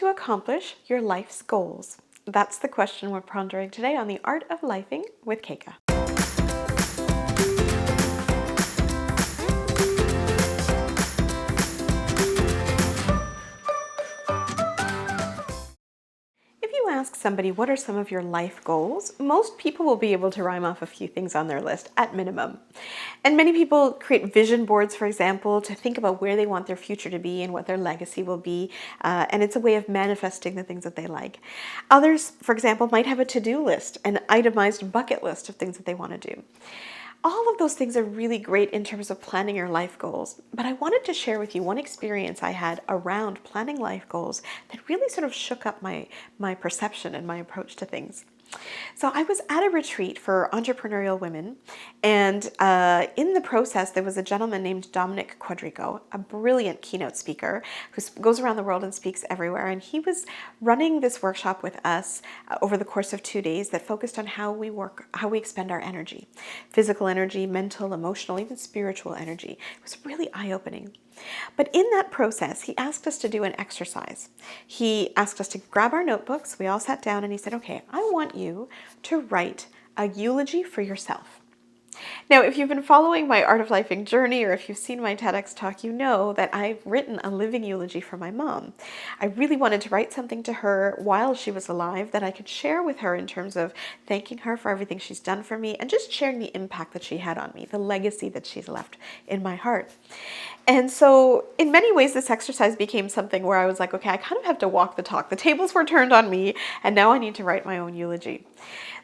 to accomplish your life's goals? That's the question we're pondering today on The Art of Lifing with Keka. If you ask somebody what are some of your life goals, most people will be able to rhyme off a few things on their list at minimum. And many people create vision boards, for example, to think about where they want their future to be and what their legacy will be. And it's a way of manifesting the things that they like. Others, for example, might have a to-do list, an itemized bucket list of things that they want to do. All of those things are really great in terms of planning your life goals, but I wanted to share with you one experience I had around planning life goals that really sort of shook up my perception and my approach to things. So I was at a retreat for entrepreneurial women, and in the process there was a gentleman named Dominick Quartuccio, a brilliant keynote speaker who goes around the world and speaks everywhere, and he was running this workshop with us over the course of 2 days that focused on how we work, how we expend our energy, physical energy, mental, emotional, even spiritual energy. It was really eye-opening. But in that process, he asked us to do an exercise. He asked us to grab our notebooks. We all sat down and he said, okay, I want you to write a eulogy for yourself. Now, if you've been following my Art of Lifing journey, or if you've seen my TEDx talk, you know that I've written a living eulogy for my mom. I really wanted to write something to her while she was alive that I could share with her in terms of thanking her for everything she's done for me and just sharing the impact that she had on me, the legacy that she's left in my heart. And so in many ways, this exercise became something where I was like, okay, I kind of have to walk the talk. The tables were turned on me, and now I need to write my own eulogy.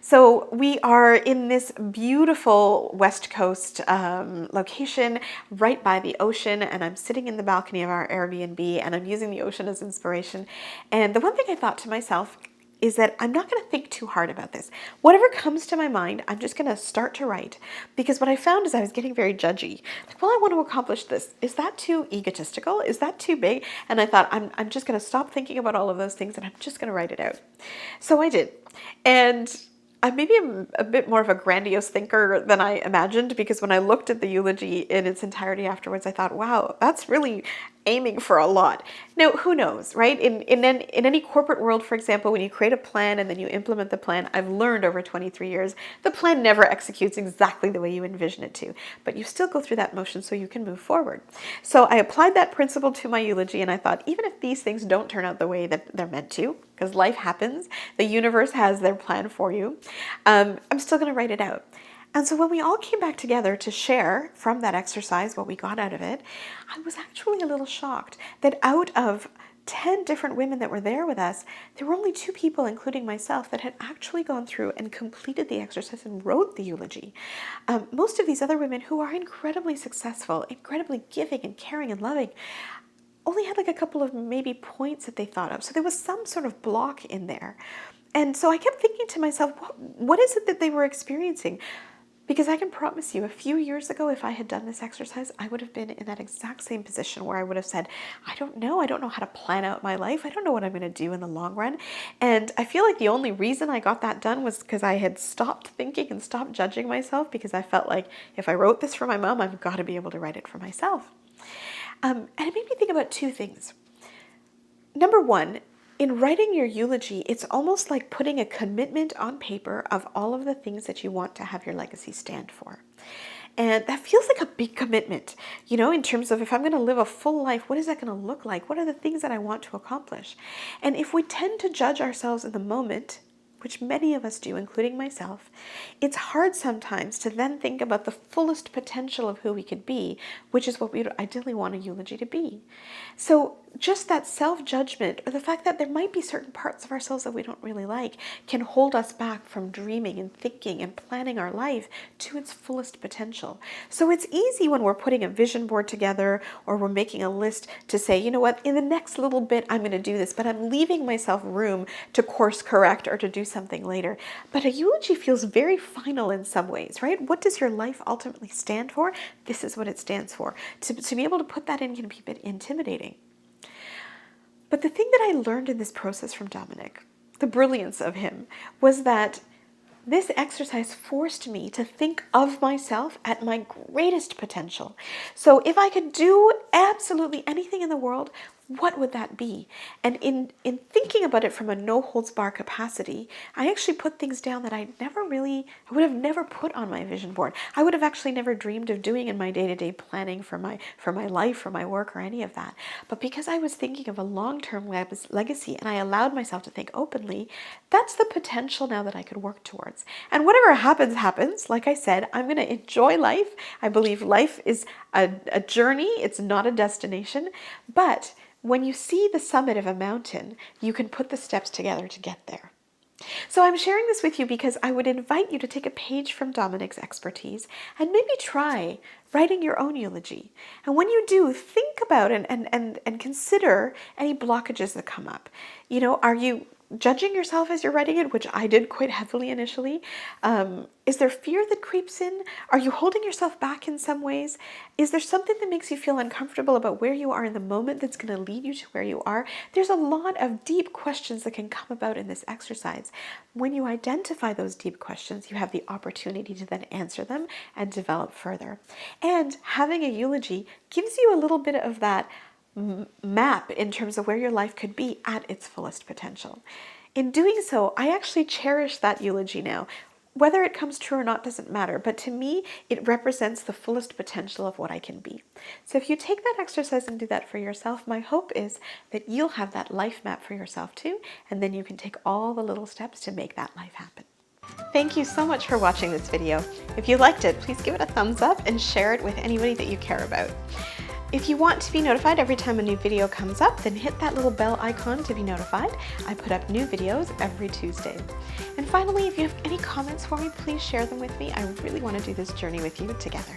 So we are in this beautiful West Coast location right by the ocean, and I'm sitting in the balcony of our Airbnb, and I'm using the ocean as inspiration. And the one thing I thought to myself is that I'm not going to think too hard about this. Whatever comes to my mind, I'm just going to start to write. Because what I found is I was getting very judgy. Like, well, I want to accomplish this. Is that too egotistical? Is that too big? And I thought, I'm just going to stop thinking about all of those things and I'm just going to write it out. So I did. And I maybe am a bit more of a grandiose thinker than I imagined, because when I looked at the eulogy in its entirety afterwards, I thought, wow, that's really aiming for a lot. Now, who knows, right? In any corporate world, for example, when you create a plan and then you implement the plan, I've learned over 23 years, the plan never executes exactly the way you envision it to, but you still go through that motion so you can move forward. So I applied that principle to my eulogy, and I thought, even if these things don't turn out the way that they're meant to, because life happens, the universe has their plan for you, I'm still going to write it out. And so when we all came back together to share from that exercise what we got out of it, I was actually a little shocked that out of 10 different women that were there with us, there were only 2 people, including myself, that had actually gone through and completed the exercise and wrote the eulogy. Most of these other women, who are incredibly successful, incredibly giving and caring and loving, only had like a couple of maybe points that they thought of. So there was some sort of block in there. And so I kept thinking to myself, what is it that they were experiencing? Because I can promise you, a few years ago, if I had done this exercise, I would have been in that exact same position where I would have said, I don't know how to plan out my life. I don't know what I'm going to do in the long run. And I feel like the only reason I got that done was because I had stopped thinking and stopped judging myself, because I felt like if I wrote this for my mom, I've got to be able to write it for myself. And it made me think about 2 things. Number one, in writing your eulogy, it's almost like putting a commitment on paper of all of the things that you want to have your legacy stand for. And that feels like a big commitment, you know, in terms of, if I'm going to live a full life, what is that going to look like? What are the things that I want to accomplish? And if we tend to judge ourselves in the moment, which many of us do, including myself, it's hard sometimes to then think about the fullest potential of who we could be, which is what we would ideally want a eulogy to be. So just that self-judgment, or the fact that there might be certain parts of ourselves that we don't really like, can hold us back from dreaming and thinking and planning our life to its fullest potential. So it's easy when we're putting a vision board together, or we're making a list, to say, you know what, in the next little bit I'm going to do this, but I'm leaving myself room to course correct or to do something later. But a eulogy feels very final in some ways, right? What does your life ultimately stand for? This is what it stands for. To be able to put that in can be a bit intimidating. But the thing that I learned in this process from Dominick, the brilliance of him, was that this exercise forced me to think of myself at my greatest potential. So if I could do absolutely anything in the world, what would that be? And in thinking about it from a no-holds-bar capacity, I actually put things down that I would have never put on my vision board. I would have actually never dreamed of doing in my day-to-day planning for my life, for my work, or any of that. But because I was thinking of a long-term legacy and I allowed myself to think openly, that's the potential now that I could work towards. And whatever happens, happens. Like I said, I'm going to enjoy life. I believe life is a journey. It's not a destination. But when you see the summit of a mountain, you can put the steps together to get there. So I'm sharing this with you because I would invite you to take a page from Dominick's expertise and maybe try writing your own eulogy. And when you do, think about and consider any blockages that come up. You know, are you judging yourself as you're writing it, which I did quite heavily initially? Is there fear that creeps in? Are you holding yourself back in some ways? Is there something that makes you feel uncomfortable about where you are in the moment that's going to lead you to where you are? There's a lot of deep questions that can come about in this exercise. When you identify those deep questions, you have the opportunity to then answer them and develop further. And having a eulogy gives you a little bit of that map in terms of where your life could be at its fullest potential. In doing so, I actually cherish that eulogy now. Whether it comes true or not doesn't matter, but to me, it represents the fullest potential of what I can be. So if you take that exercise and do that for yourself, my hope is that you'll have that life map for yourself too, and then you can take all the little steps to make that life happen. Thank you so much for watching this video. If you liked it, please give it a thumbs up and share it with anybody that you care about. If you want to be notified every time a new video comes up, then hit that little bell icon to be notified. I put up new videos every Tuesday. And finally, if you have any comments for me, please share them with me. I really want to do this journey with you together.